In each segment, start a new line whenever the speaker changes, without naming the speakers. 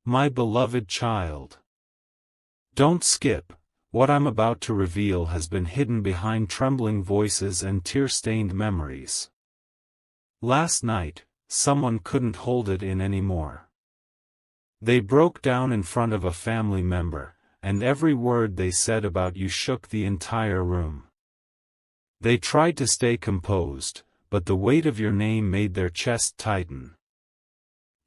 My beloved child. Don't skip. What I'm about to reveal has been hidden behind trembling voices and tear-stained memories. Last night, someone couldn't hold it in anymore. They broke down in front of a family member, and every word they said about you shook the entire room. They tried to stay composed, but the weight of your name made their chest tighten.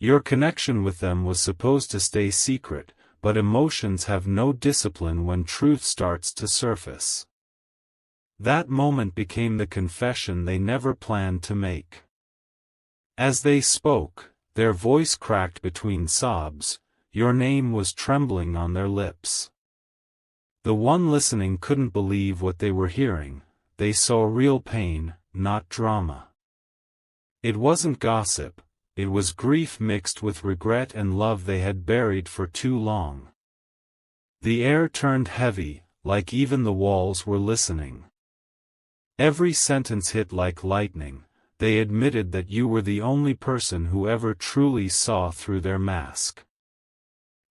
Your connection with them was supposed to stay secret, but emotions have no discipline when truth starts to surface. That moment became the confession they never planned to make. As they spoke, their voice cracked between sobs, your name was trembling on their lips. The one listening couldn't believe what they were hearing. They saw real pain, not drama. It wasn't gossip. It was grief mixed with regret and love they had buried for too long. The air turned heavy, like even the walls were listening. Every sentence hit like lightning. They admitted that you were the only person who ever truly saw through their mask.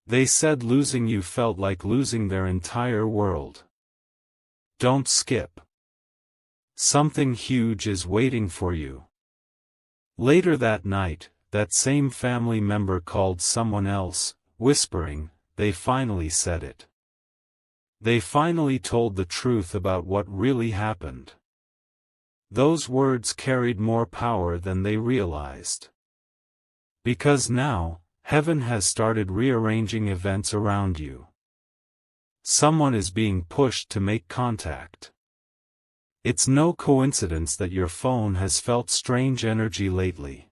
They said losing you felt like losing their entire world. Don't skip. Something huge is waiting for you. Later that night, that same family member called someone else, whispering, they finally said it. They finally told the truth about what really happened. Those words carried more power than they realized. Because now, heaven has started rearranging events around you. Someone is being pushed to make contact. It's no coincidence that your phone has felt strange energy lately.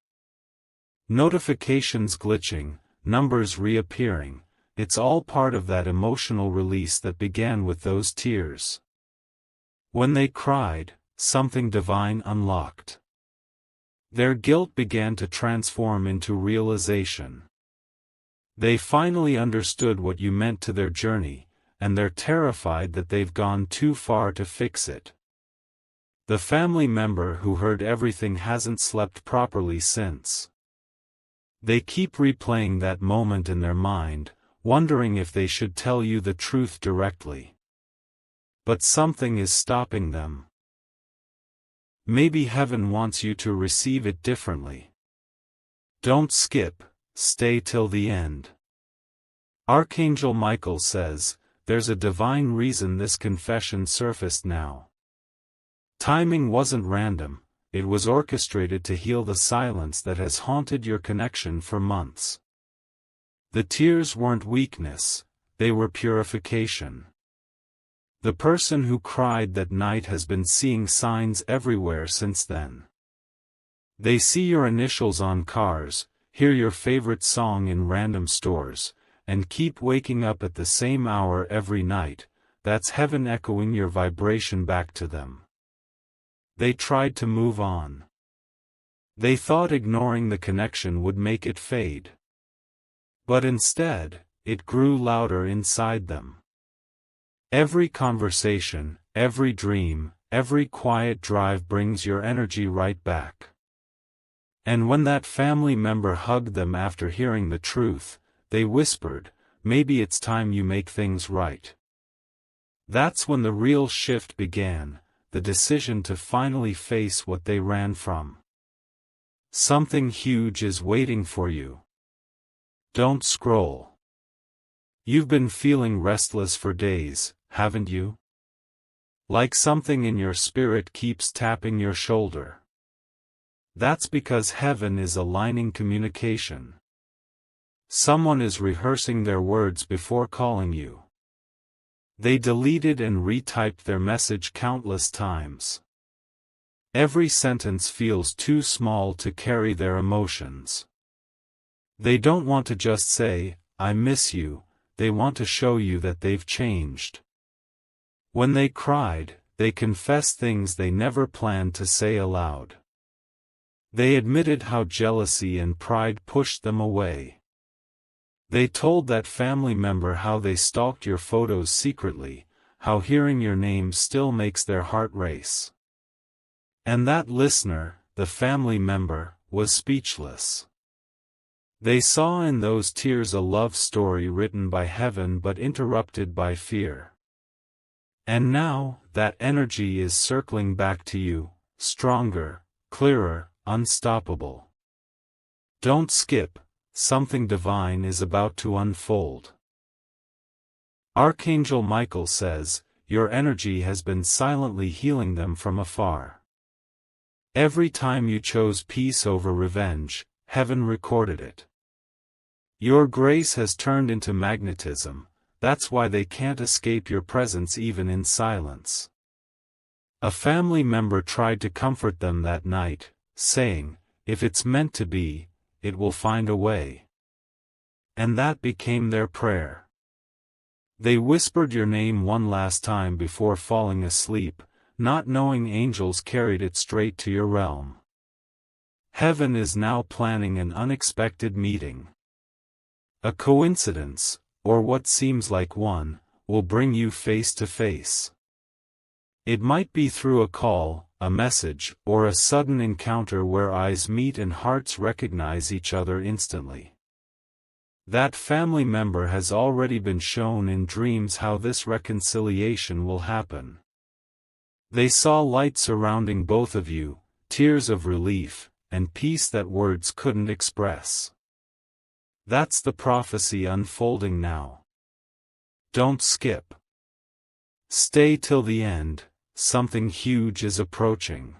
Notifications glitching, numbers reappearing, it's all part of that emotional release that began with those tears. When they cried, something divine unlocked. Their guilt began to transform into realization. They finally understood what you meant to their journey, and they're terrified that they've gone too far to fix it. The family member who heard everything hasn't slept properly since. They keep replaying that moment in their mind, wondering if they should tell you the truth directly. But something is stopping them. Maybe heaven wants you to receive it differently. Don't skip, stay till the end. Archangel Michael says, there's a divine reason this confession surfaced now. Timing wasn't random. It was orchestrated to heal the silence that has haunted your connection for months. The tears weren't weakness, they were purification. The person who cried that night has been seeing signs everywhere since then. They see your initials on cars, hear your favorite song in random stores, and keep waking up at the same hour every night. That's heaven echoing your vibration back to them. They tried to move on. They thought ignoring the connection would make it fade. But instead, it grew louder inside them. Every conversation, every dream, every quiet drive brings your energy right back. And when that family member hugged them after hearing the truth, they whispered, maybe it's time you make things right. That's when the real shift began. The decision to finally face what they ran from. Something huge is waiting for you. Don't scroll. You've been feeling restless for days, haven't you? Like something in your spirit keeps tapping your shoulder. That's because heaven is aligning communication. Someone is rehearsing their words before calling you. They deleted and retyped their message countless times. Every sentence feels too small to carry their emotions. They don't want to just say, I miss you, they want to show you that they've changed. When they cried, they confessed things they never planned to say aloud. They admitted how jealousy and pride pushed them away. They told that family member how they stalked your photos secretly, how hearing your name still makes their heart race. And that listener, the family member, was speechless. They saw in those tears a love story written by heaven but interrupted by fear. And now, that energy is circling back to you, stronger, clearer, unstoppable. Don't skip, something divine is about to unfold. Archangel Michael says, your energy has been silently healing them from afar. Every time you chose peace over revenge, heaven recorded it. Your grace has turned into magnetism, that's why they can't escape your presence even in silence. A family member tried to comfort them that night, saying, if it's meant to be, it will find a way. And that became their prayer. They whispered your name one last time before falling asleep, not knowing angels carried it straight to your realm. Heaven is now planning an unexpected meeting. A coincidence, or what seems like one, will bring you face to face. It might be through a call, a message, or a sudden encounter where eyes meet and hearts recognize each other instantly. That family member has already been shown in dreams how this reconciliation will happen. They saw light surrounding both of you, tears of relief, and peace that words couldn't express. That's the prophecy unfolding now. Don't skip. Stay till the end, something huge is approaching.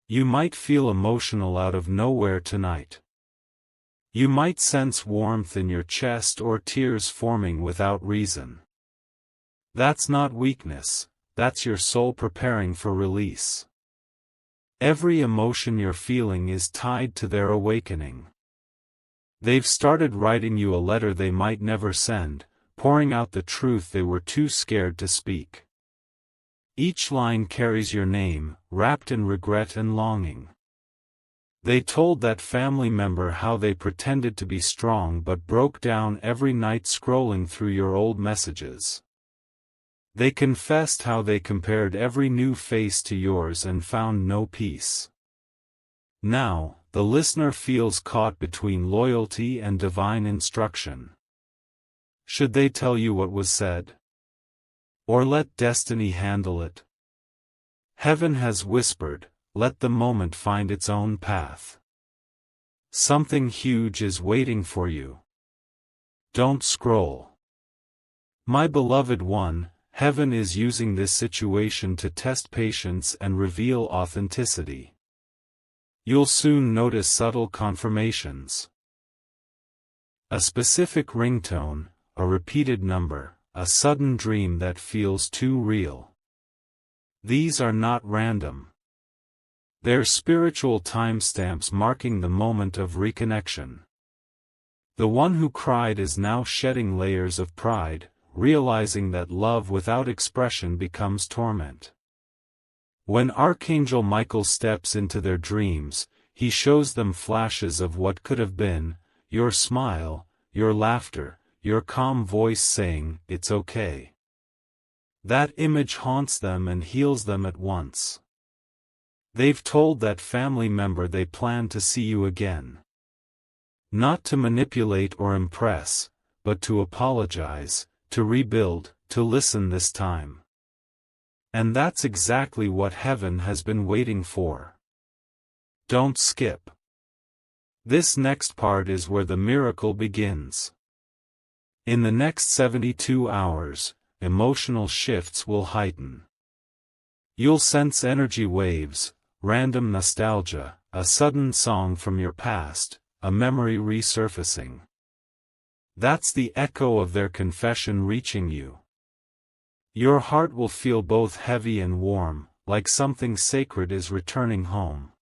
You might feel emotional out of nowhere tonight. You might sense warmth in your chest or tears forming without reason. That's not weakness, that's your soul preparing for release. Every emotion you're feeling is tied to their awakening. They've started writing you a letter they might never send, pouring out the truth they were too scared to speak. Each line carries your name, wrapped in regret and longing. They told that family member how they pretended to be strong but broke down every night scrolling through your old messages. They confessed how they compared every new face to yours and found no peace. Now, the listener feels caught between loyalty and divine instruction. Should they tell you what was said? Or let destiny handle it? Heaven has whispered, let the moment find its own path. Something huge is waiting for you. Don't scroll. My beloved one, heaven is using this situation to test patience and reveal authenticity. You'll soon notice subtle confirmations. A specific ringtone, a repeated number, a sudden dream that feels too real. These are not random. They're spiritual timestamps marking the moment of reconnection. The one who cried is now shedding layers of pride, realizing that love without expression becomes torment. When Archangel Michael steps into their dreams, he shows them flashes of what could have been, your smile, your laughter, your calm voice saying, "It's okay." That image haunts them and heals them at once. They've told that family member they plan to see you again. Not to manipulate or impress, but to apologize, to rebuild, to listen this time. And that's exactly what heaven has been waiting for. Don't skip. This next part is where the miracle begins. In the next 72 hours, emotional shifts will heighten. You'll sense energy waves, random nostalgia, a sudden song from your past, a memory resurfacing. That's the echo of their confession reaching you. Your heart will feel both heavy and warm, like something sacred is returning home.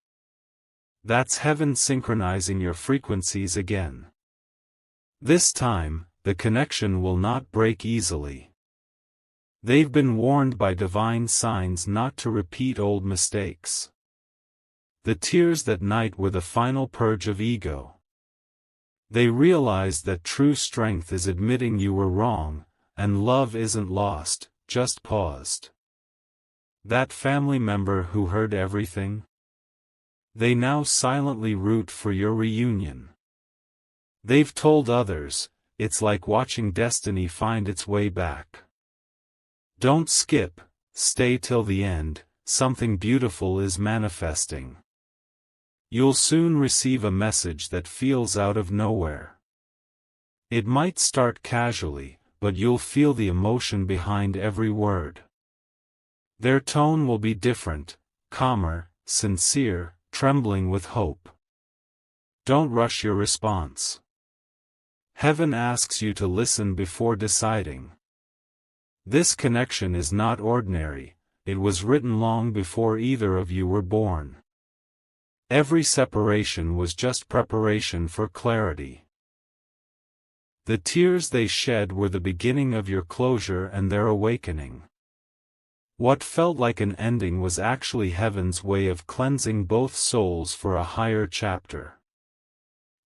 That's heaven synchronizing your frequencies again. This time, the connection will not break easily. They've been warned by divine signs not to repeat old mistakes. The tears that night were the final purge of ego. They realized that true strength is admitting you were wrong, and love isn't lost, just paused. That family member who heard everything? They now silently root for your reunion. They've told others, it's like watching destiny find its way back. Don't skip, stay till the end, something beautiful is manifesting. You'll soon receive a message that feels out of nowhere. It might start casually, but you'll feel the emotion behind every word. Their tone will be different, calmer, sincere, trembling with hope. Don't rush your response. Heaven asks you to listen before deciding. This connection is not ordinary, it was written long before either of you were born. Every separation was just preparation for clarity. The tears they shed were the beginning of your closure and their awakening. What felt like an ending was actually heaven's way of cleansing both souls for a higher chapter.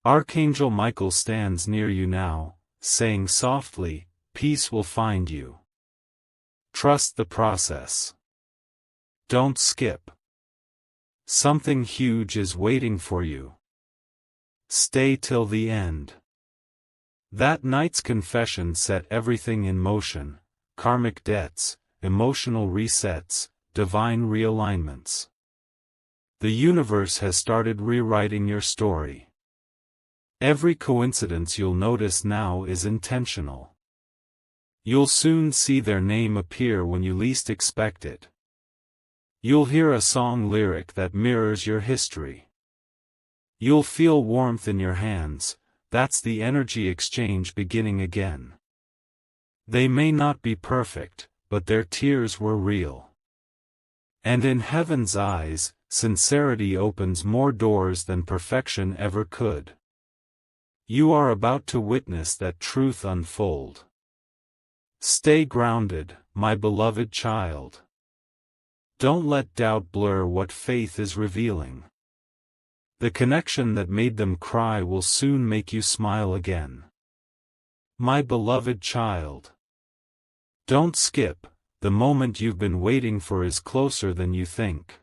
Archangel Michael stands near you now, saying softly, peace will find you. Trust the process. Don't skip. Something huge is waiting for you. Stay till the end. That night's confession set everything in motion: karmic debts, emotional resets, divine realignments. The universe has started rewriting your story. Every coincidence you'll notice now is intentional. You'll soon see their name appear when you least expect it. You'll hear a song lyric that mirrors your history. You'll feel warmth in your hands, that's the energy exchange beginning again. They may not be perfect, but their tears were real. And in heaven's eyes, sincerity opens more doors than perfection ever could. You are about to witness that truth unfold. Stay grounded, my beloved child. Don't let doubt blur what faith is revealing. The connection that made them cry will soon make you smile again. My beloved child. Don't skip, the moment you've been waiting for is closer than you think.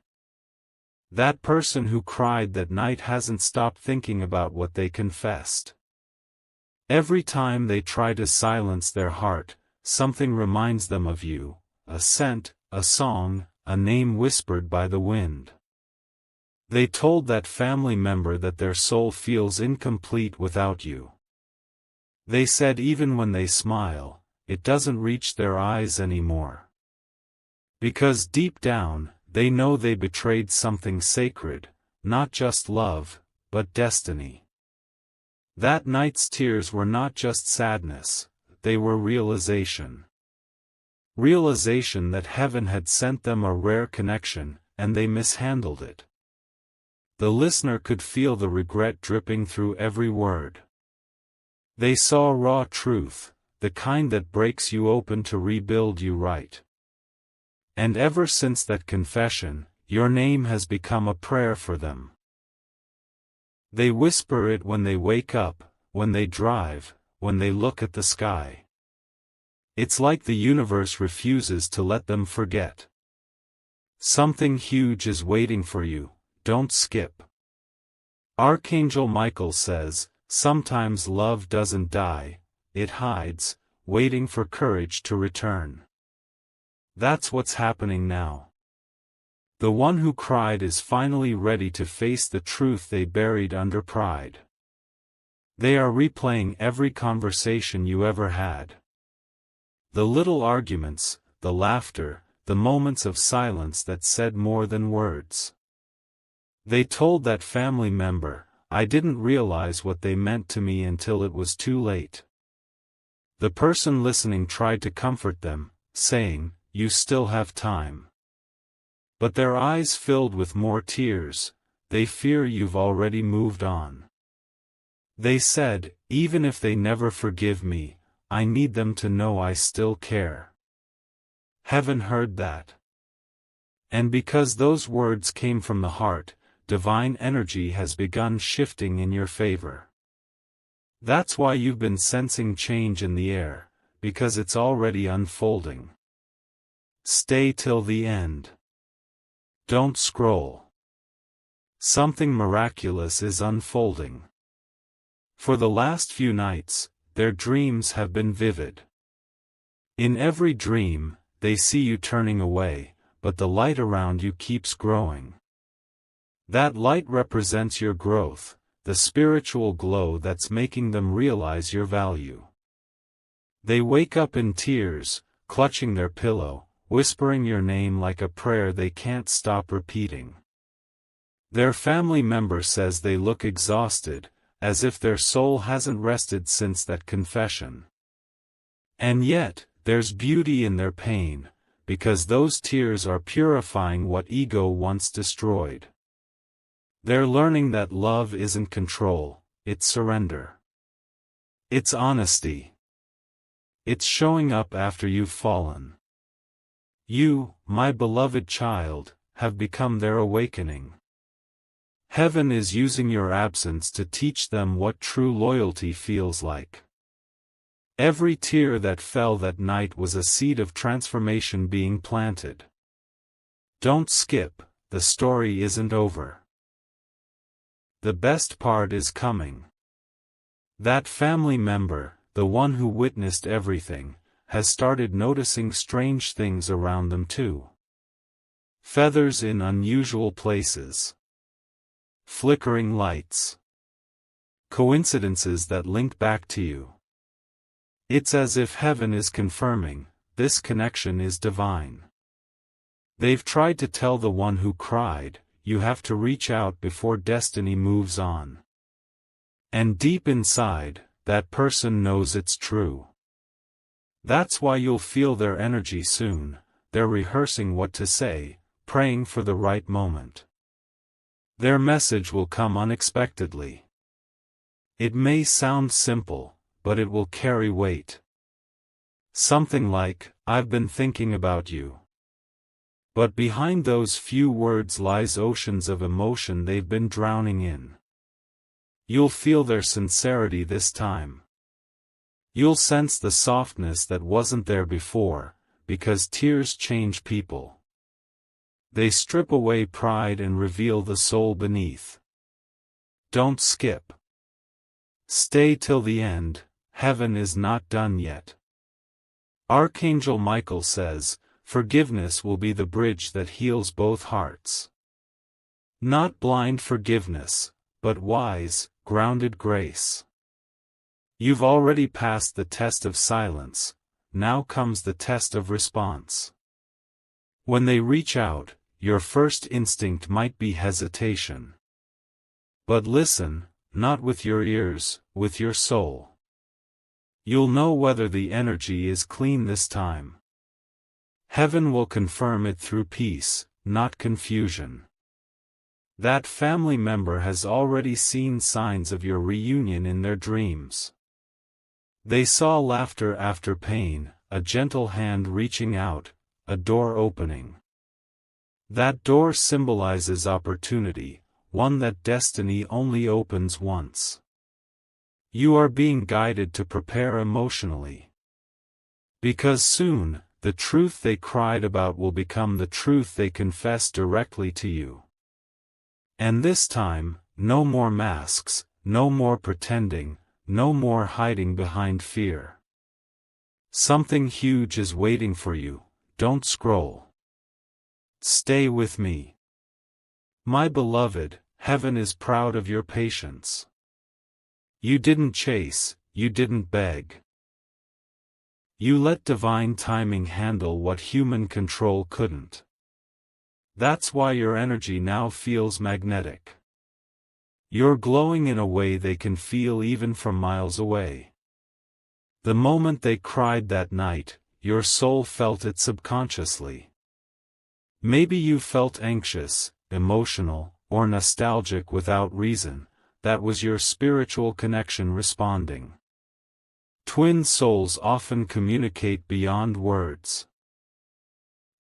That person who cried that night hasn't stopped thinking about what they confessed. Every time they try to silence their heart, something reminds them of you, a scent, a song, a name whispered by the wind. They told that family member that their soul feels incomplete without you. They said even when they smile, it doesn't reach their eyes anymore. Because deep down, they know they betrayed something sacred, not just love, but destiny. That night's tears were not just sadness, they were realization. Realization that heaven had sent them a rare connection, and they mishandled it. The listener could feel the regret dripping through every word. They saw raw truth, the kind that breaks you open to rebuild you right. And ever since that confession, your name has become a prayer for them. They whisper it when they wake up, when they drive, when they look at the sky. It's like the universe refuses to let them forget. Something huge is waiting for you, don't skip. Archangel Michael says, sometimes love doesn't die, it hides, waiting for courage to return. That's what's happening now. The one who cried is finally ready to face the truth they buried under pride. They are replaying every conversation you ever had. The little arguments, the laughter, the moments of silence that said more than words. They told that family member, I didn't realize what they meant to me until it was too late. The person listening tried to comfort them, saying, you still have time. But their eyes filled with more tears, they fear you've already moved on. They said, even if they never forgive me, I need them to know I still care. Heaven heard that. And because those words came from the heart, divine energy has begun shifting in your favor. That's why you've been sensing change in the air, because it's already unfolding. Stay till the end. Don't scroll. Something miraculous is unfolding. For the last few nights, their dreams have been vivid. In every dream, they see you turning away, but the light around you keeps growing. That light represents your growth, the spiritual glow that's making them realize your value. They wake up in tears, clutching their pillow, whispering your name like a prayer they can't stop repeating. Their family member says they look exhausted, as if their soul hasn't rested since that confession. And yet, there's beauty in their pain, because those tears are purifying what ego once destroyed. They're learning that love isn't control, it's surrender. It's honesty. It's showing up after you've fallen. You, my beloved child, have become their awakening. Heaven is using your absence to teach them what true loyalty feels like. Every tear that fell that night was a seed of transformation being planted. Don't skip, the story isn't over. The best part is coming. That family member, the one who witnessed everything, has started noticing strange things around them too. Feathers in unusual places. Flickering lights. Coincidences that link back to you. It's as if heaven is confirming, this connection is divine. They've tried to tell the one who cried, you have to reach out before destiny moves on. And deep inside, that person knows it's true. That's why you'll feel their energy soon, they're rehearsing what to say, praying for the right moment. Their message will come unexpectedly. It may sound simple, but it will carry weight. Something like, I've been thinking about you. But behind those few words lies oceans of emotion they've been drowning in. You'll feel their sincerity this time. You'll sense the softness that wasn't there before, because tears change people. They strip away pride and reveal the soul beneath. Don't skip. Stay till the end, heaven is not done yet. Archangel Michael says, forgiveness will be the bridge that heals both hearts. Not blind forgiveness, but wise, grounded grace. You've already passed the test of silence, now comes the test of response. When they reach out, your first instinct might be hesitation. But listen, not with your ears, with your soul. You'll know whether the energy is clean this time. Heaven will confirm it through peace, not confusion. That family member has already seen signs of your reunion in their dreams. They saw laughter after pain, a gentle hand reaching out, a door opening. That door symbolizes opportunity, one that destiny only opens once. You are being guided to prepare emotionally. Because soon, the truth they cried about will become the truth they confess directly to you. And this time, no more masks, no more pretending, no more hiding behind fear. Something huge is waiting for you, don't scroll. Stay with me. My beloved, heaven is proud of your patience. You didn't chase, you didn't beg. You let divine timing handle what human control couldn't. That's why your energy now feels magnetic. You're glowing in a way they can feel even from miles away. The moment they cried that night, your soul felt it subconsciously. Maybe you felt anxious, emotional, or nostalgic without reason, that was your spiritual connection responding. Twin souls often communicate beyond words.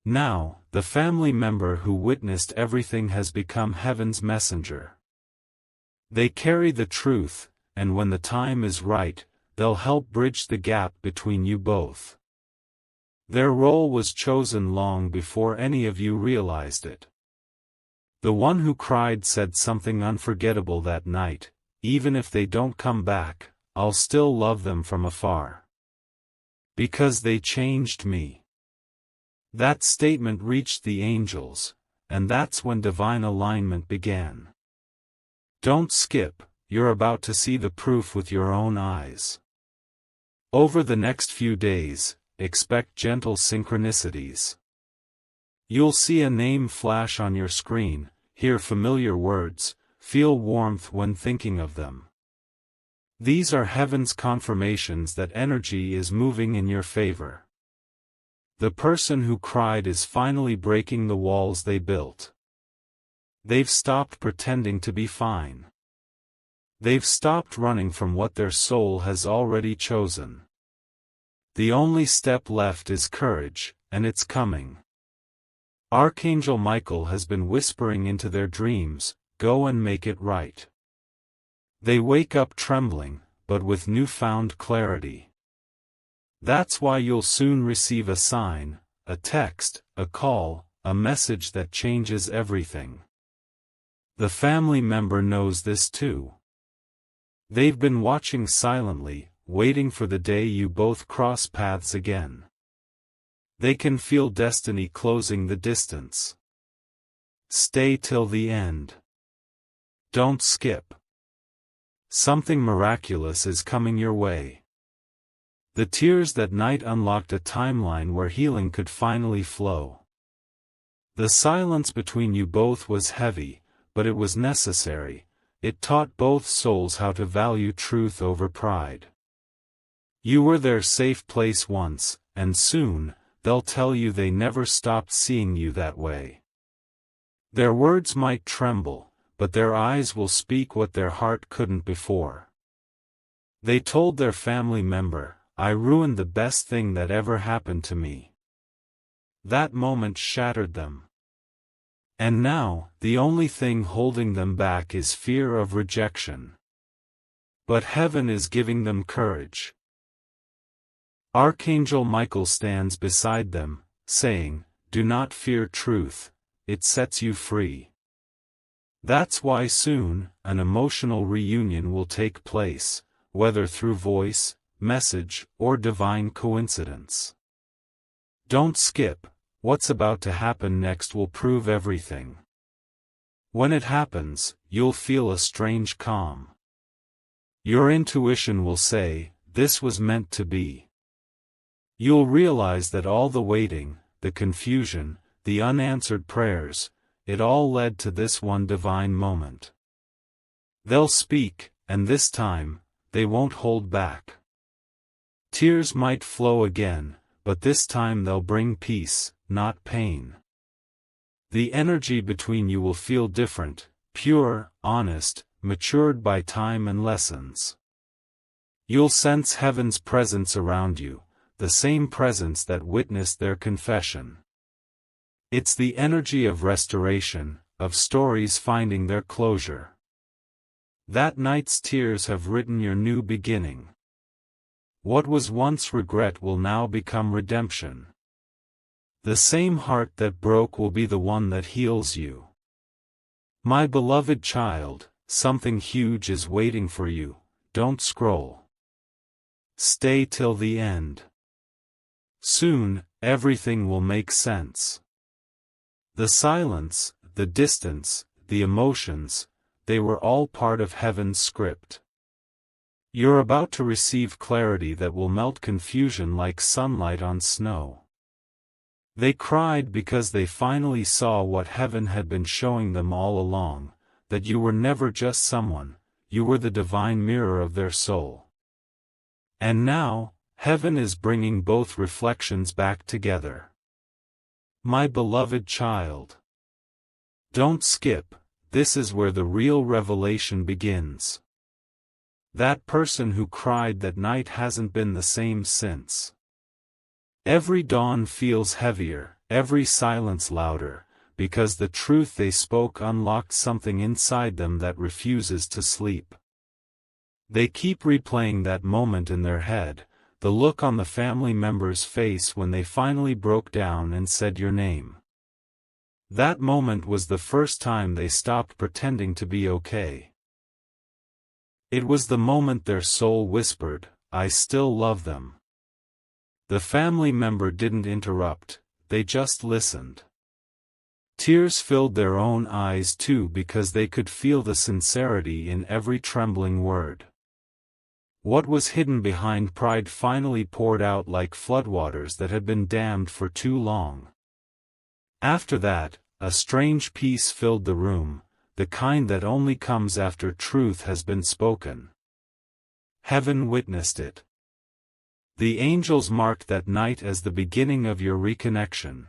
Now, the family member who witnessed everything has become heaven's messenger. They carry the truth, and when the time is right, they'll help bridge the gap between you both. Their role was chosen long before any of you realized it. The one who cried said something unforgettable that night, even if they don't come back, I'll still love them from afar. Because they changed me. That statement reached the angels, and that's when divine alignment began. Don't skip, you're about to see the proof with your own eyes. Over the next few days, expect gentle synchronicities. You'll see a name flash on your screen, hear familiar words, feel warmth when thinking of them. These are heaven's confirmations that energy is moving in your favor. The person who cried is finally breaking the walls they built. They've stopped pretending to be fine. They've stopped running from what their soul has already chosen. The only step left is courage, and it's coming. Archangel Michael has been whispering into their dreams, "Go and make it right." They wake up trembling, but with newfound clarity. That's why you'll soon receive a sign, a text, a call, a message that changes everything. The family member knows this too. They've been watching silently, waiting for the day you both cross paths again. They can feel destiny closing the distance. Stay till the end. Don't skip. Something miraculous is coming your way. The tears that night unlocked a timeline where healing could finally flow. The silence between you both was heavy, but it was necessary. It taught both souls how to value truth over pride. You were their safe place once, and soon, they'll tell you they never stopped seeing you that way. Their words might tremble, but their eyes will speak what their heart couldn't before. They told their family member, "I ruined the best thing that ever happened to me." That moment shattered them. And now, the only thing holding them back is fear of rejection. But heaven is giving them courage. Archangel Michael stands beside them, saying, "Do not fear truth, it sets you free." That's why soon, an emotional reunion will take place, whether through voice, message, or divine coincidence. Don't skip, what's about to happen next will prove everything. When it happens, you'll feel a strange calm. Your intuition will say, "This was meant to be." You'll realize that all the waiting, the confusion, the unanswered prayers, it all led to this one divine moment. They'll speak, and this time, they won't hold back. Tears might flow again, but this time they'll bring peace, not pain. The energy between you will feel different, pure, honest, matured by time and lessons. You'll sense heaven's presence around you, the same presence that witnessed their confession. It's the energy of restoration, of stories finding their closure. That night's tears have written your new beginning. What was once regret will now become redemption. The same heart that broke will be the one that heals you. My beloved child, something huge is waiting for you, don't scroll. Stay till the end. Soon, everything will make sense. The silence, the distance, the emotions, they were all part of heaven's script. You're about to receive clarity that will melt confusion like sunlight on snow. They cried because they finally saw what heaven had been showing them all along, that you were never just someone, you were the divine mirror of their soul. And now, heaven is bringing both reflections back together. My beloved child. Don't skip, this is where the real revelation begins. That person who cried that night hasn't been the same since. Every dawn feels heavier, every silence louder, because the truth they spoke unlocked something inside them that refuses to sleep. They keep replaying that moment in their head, the look on the family member's face when they finally broke down and said your name. That moment was the first time they stopped pretending to be okay. It was the moment their soul whispered, "I still love them." The family member didn't interrupt, they just listened. Tears filled their own eyes too because they could feel the sincerity in every trembling word. What was hidden behind pride finally poured out like floodwaters that had been dammed for too long. After that, a strange peace filled the room, the kind that only comes after truth has been spoken. Heaven witnessed it. The angels marked that night as the beginning of your reconnection.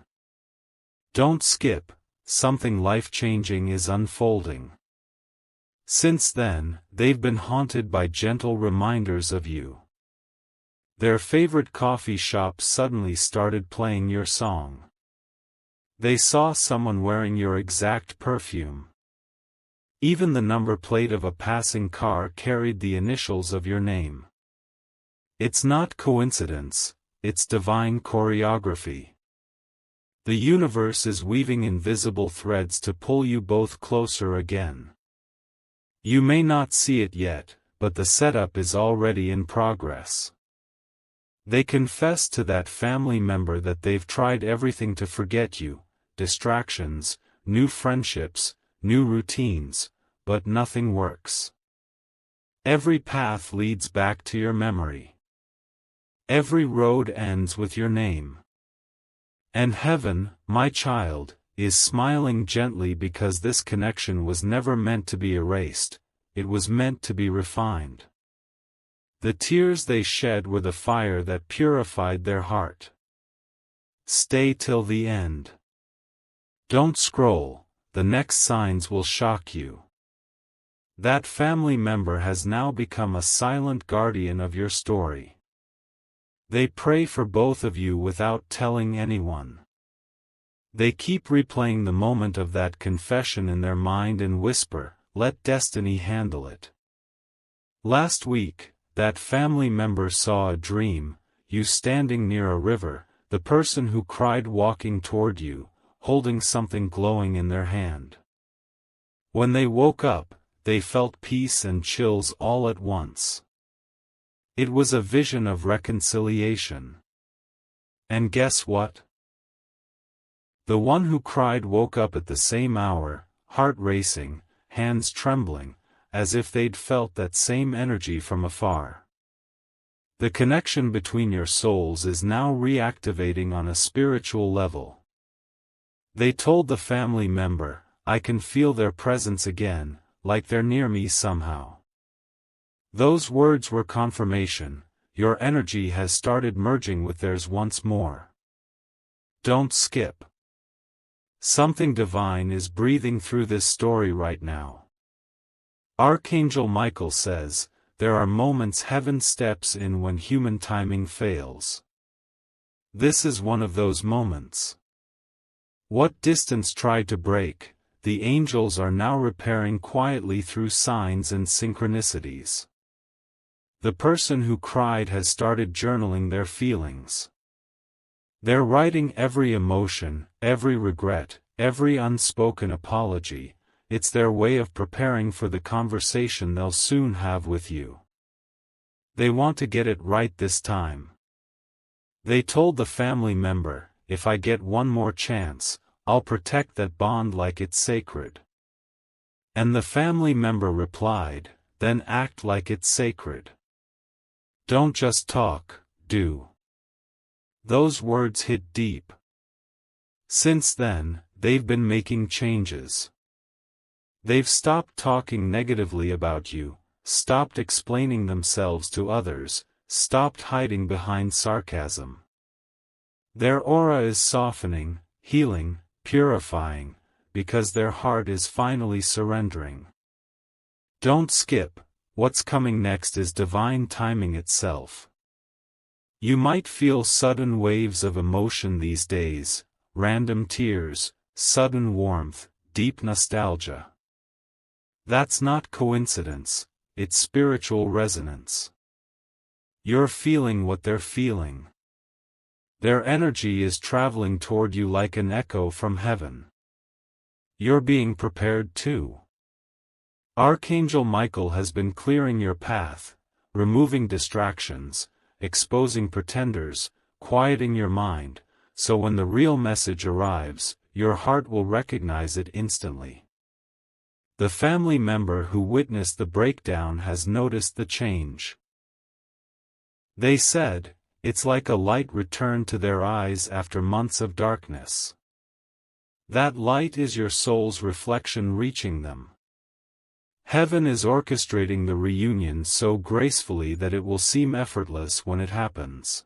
Don't skip, something life-changing is unfolding. Since then, they've been haunted by gentle reminders of you. Their favorite coffee shop suddenly started playing your song. They saw someone wearing your exact perfume. Even the number plate of a passing car carried the initials of your name. It's not coincidence, it's divine choreography. The universe is weaving invisible threads to pull you both closer again. You may not see it yet, but the setup is already in progress. They confess to that family member that they've tried everything to forget you, distractions, new friendships, new routines, but nothing works. Every path leads back to your memory. Every road ends with your name. And heaven, my child, is smiling gently because this connection was never meant to be erased, it was meant to be refined. The tears they shed were the fire that purified their heart. Stay till the end. Don't scroll, the next signs will shock you. That family member has now become a silent guardian of your story. They pray for both of you without telling anyone. They keep replaying the moment of that confession in their mind and whisper, "Let destiny handle it." Last week, that family member saw a dream, you standing near a river, the person who cried walking toward you, holding something glowing in their hand. When they woke up, they felt peace and chills all at once. It was a vision of reconciliation. And guess what? The one who cried woke up at the same hour, heart racing, hands trembling, as if they'd felt that same energy from afar. The connection between your souls is now reactivating on a spiritual level. They told the family member, "I can feel their presence again, like they're near me somehow." Those words were confirmation, your energy has started merging with theirs once more. Don't skip. Something divine is breathing through this story right now. Archangel Michael says, there are moments heaven steps in when human timing fails. This is one of those moments. What distance tried to break, the angels are now repairing quietly through signs and synchronicities. The person who cried has started journaling their feelings. They're writing every emotion, every regret, every unspoken apology. It's their way of preparing for the conversation they'll soon have with you. They want to get it right this time. They told the family member, "If I get one more chance, I'll protect that bond like it's sacred." And the family member replied, "Then act like it's sacred. Don't just talk, do." Those words hit deep. Since then, they've been making changes. They've stopped talking negatively about you, stopped explaining themselves to others, stopped hiding behind sarcasm. Their aura is softening, healing, purifying, because their heart is finally surrendering. Don't skip, what's coming next is divine timing itself. You might feel sudden waves of emotion these days, random tears, sudden warmth, deep nostalgia. That's not coincidence, it's spiritual resonance. You're feeling what they're feeling. Their energy is traveling toward you like an echo from heaven. You're being prepared too. Archangel Michael has been clearing your path, removing distractions, exposing pretenders, quieting your mind, so when the real message arrives, your heart will recognize it instantly. The family member who witnessed the breakdown has noticed the change. They said, "It's like a light returned to their eyes after months of darkness." That light is your soul's reflection reaching them. Heaven is orchestrating the reunion so gracefully that it will seem effortless when it happens.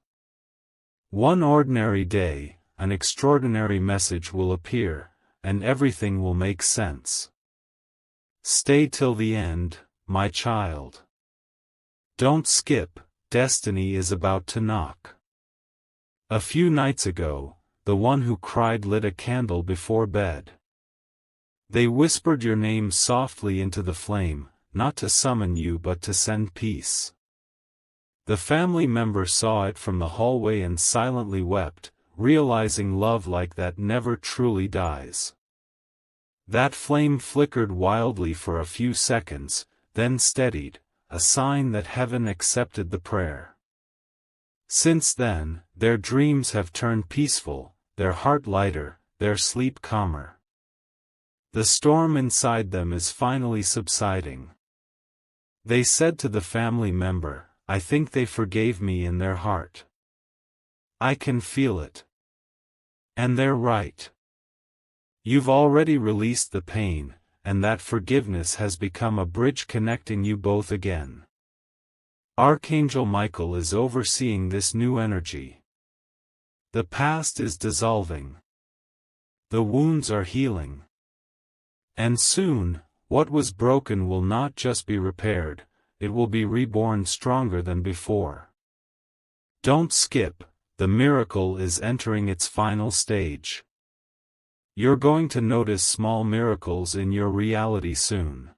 One ordinary day, an extraordinary message will appear, and everything will make sense. Stay till the end, my child. Don't skip, destiny is about to knock. A few nights ago, the one who cried lit a candle before bed. They whispered your name softly into the flame, not to summon you but to send peace. The family member saw it from the hallway and silently wept, realizing love like that never truly dies. That flame flickered wildly for a few seconds, then steadied, a sign that heaven accepted the prayer. Since then, their dreams have turned peaceful, their heart lighter, their sleep calmer. The storm inside them is finally subsiding. They said to the family member, "I think they forgave me in their heart. I can feel it." And they're right. You've already released the pain, and that forgiveness has become a bridge connecting you both again. Archangel Michael is overseeing this new energy. The past is dissolving. The wounds are healing. And soon, what was broken will not just be repaired, it will be reborn stronger than before. Don't skip, the miracle is entering its final stage. You're going to notice small miracles in your reality soon.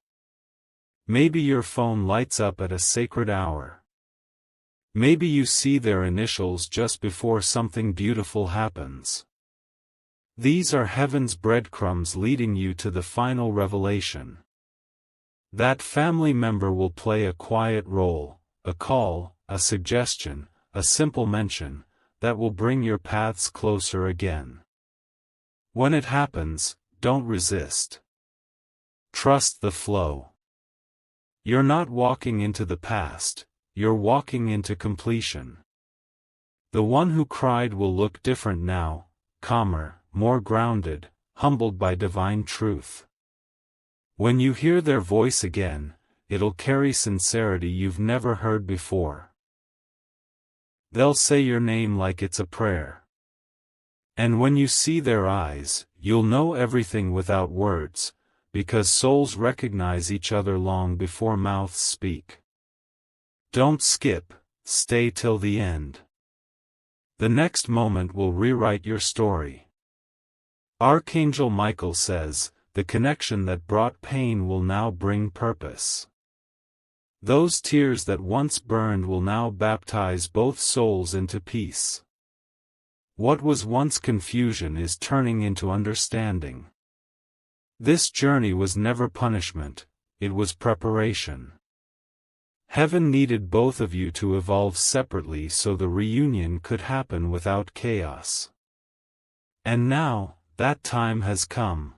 Maybe your phone lights up at a sacred hour. Maybe you see their initials just before something beautiful happens. These are heaven's breadcrumbs leading you to the final revelation. That family member will play a quiet role, a call, a suggestion, a simple mention, that will bring your paths closer again. When it happens, don't resist. Trust the flow. You're not walking into the past, you're walking into completion. The one who cried will look different now, calmer, more grounded, humbled by divine truth. When you hear their voice again, it'll carry sincerity you've never heard before. They'll say your name like it's a prayer. And when you see their eyes, you'll know everything without words, because souls recognize each other long before mouths speak. Don't skip, stay till the end. The next moment will rewrite your story. Archangel Michael says, the connection that brought pain will now bring purpose. Those tears that once burned will now baptize both souls into peace. What was once confusion is turning into understanding. This journey was never punishment, it was preparation. Heaven needed both of you to evolve separately so the reunion could happen without chaos. And now, that time has come.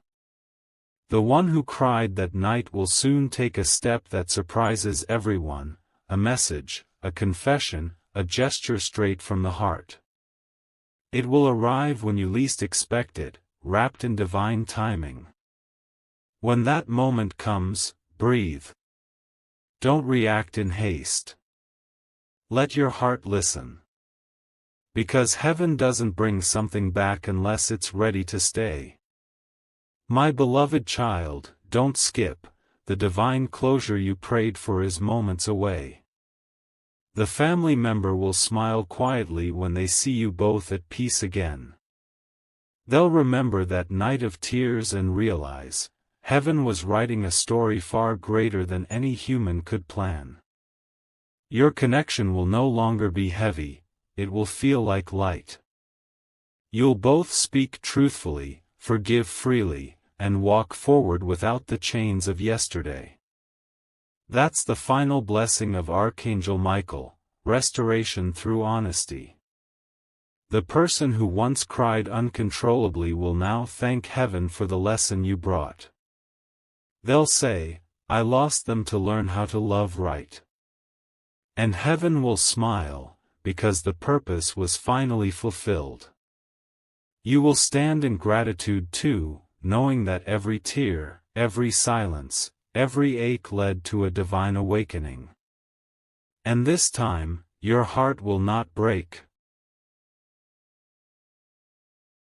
The one who cried that night will soon take a step that surprises everyone, a message, a confession, a gesture straight from the heart. It will arrive when you least expect it, wrapped in divine timing. When that moment comes, breathe. Don't react in haste. Let your heart listen. Because heaven doesn't bring something back unless it's ready to stay. My beloved child, don't skip, the divine closure you prayed for is moments away. The family member will smile quietly when they see you both at peace again. They'll remember that night of tears and realize, heaven was writing a story far greater than any human could plan. Your connection will no longer be heavy, it will feel like light. You'll both speak truthfully, forgive freely, and walk forward without the chains of yesterday. That's the final blessing of Archangel Michael, restoration through honesty. The person who once cried uncontrollably will now thank heaven for the lesson you brought. They'll say, I lost them to learn how to love right. And heaven will smile, because the purpose was finally fulfilled. You will stand in gratitude too, knowing that every tear, every silence, every ache led to a divine awakening. And this time, your heart will not break,